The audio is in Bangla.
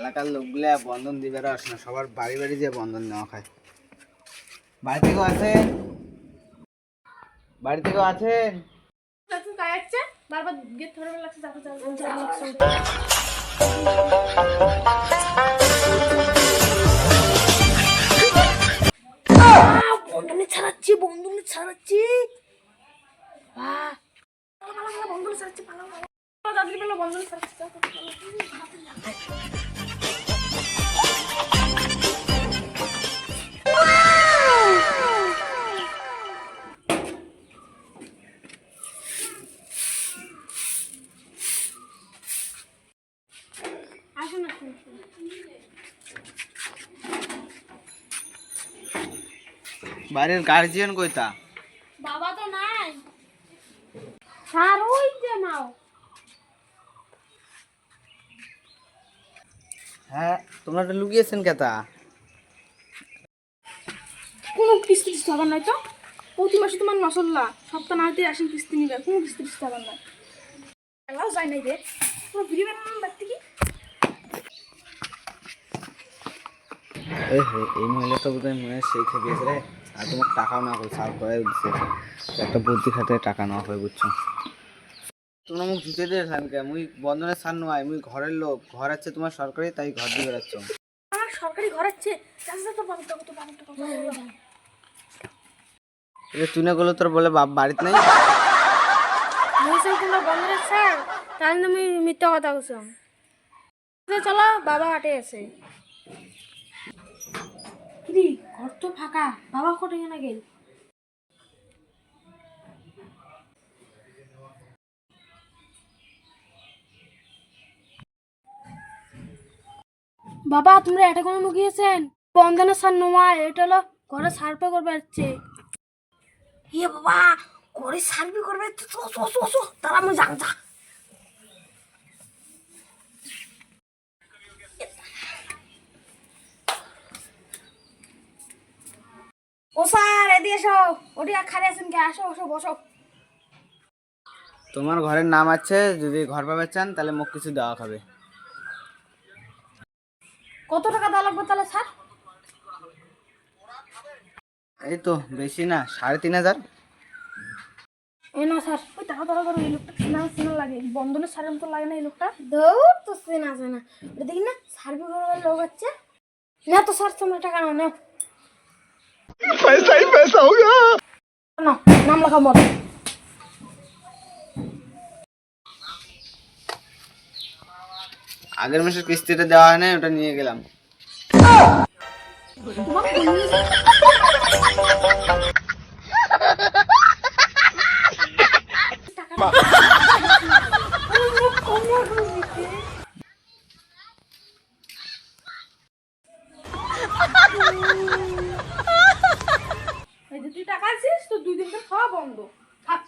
এলাকার লোকগুলো বন্ধন দিবে আসে না, সবার বাড়ি বাড়ি যে বন্ধন নেওয়া খায়। বাড়ি থেকেও আছেন? বাড়ি থেকেও আছেন? বারবার গেট ধরে লাগছে, বন্ধনে ছাড়াচ্ছি, বন্ধনে ছাড়াচ্ছি, বন্ধনে ছাড়াচ্ছি, বন্ধনে ছাড়াচ্ছি। আসুন আসুন। বাড়ির গার্জিয়ান কইতা? বাবা তো নাই স্যার, ওই যে নাও। হ্যাঁ, তোমরা তো লুকিয়েছেন কেতা? কোনো কিস্তি টিস্তি হবার নাই তো, প্রতি মাসে তোমার মশল্লা সপ্তাহ না হইতে আসেন কিস্তি নিবে, কোনো কিস্তি টিস্তি হবার নাই। এলাও যায় নাই রে, কোনো ভিডিও বানানো দেখতে কি? এই মহিলা তো বোধহয় মনে হয় সেই খেপিয়েছে রে। আর তোমার টাকাও না করে সার করে দিচ্ছে, একটা বুদ্ধি খাতে টাকা নেওয়া হয়, বুঝছো? তোমরা মুখ ধুতে দিয়েছিলাম কে? মুই বন্ধনের সার নয়, মুই ঘরের লোক। ঘর আছে তোমার সরকারি, তাই ঘর দিয়ে বেড়াচ্ছ। আমার সরকারি ঘর আছে, তুই না করলে তোর বলে বাপ বাড়িতে নাই। তাহলে আমি মিথ্যা কথা বলছিলাম। চলো, বাবা হাটে আছে। ঘর তো ফাঁকা, বাবা কোথায় না গেল? বাবা, তোমরা এটা কোনো লুকিয়েছেন? বন্ধনের সার নোমা, এটা হলো ঘরে সার্ভে করবে যাচ্ছে। ইয়ে বাবা, ঘরে সার্ভে করবে? তারা আমি জানতা। ও স্যার, এদিকে এসো। ওটি খালি আছেন কে? আসো আসো, বসো। তোমার ঘরের নাম আছে, যদি ঘর পাবে চান তাহলে মুখ কিছু দেওয়া খাবে। কত টাকা দেওয়া লাগবে তাহলে স্যার? এই তো বেশি না, ৩,৫০০। এই না স্যার, ওই টাকা ধরো ধরো, এই লোকটা চেনা লাগে, বন্ধনের স্যারের মতো লাগে না এই লোকটা? দৌড় তো চেনা চেনা, এটা দেখি না সার্ভে করার লোক হচ্ছে না তো স্যার। তোমরা টাকা নাও, নাও। पैसा ही पैसा होगा। না, নাম লেখা মত। আগের মাসের কিস্তিটা দেওয়া হয় না, ওটা নিয়ে গেলাম। তুই টাকা আছিস তো, 2 দিন তো খাওয়া বন্ধ। থাক।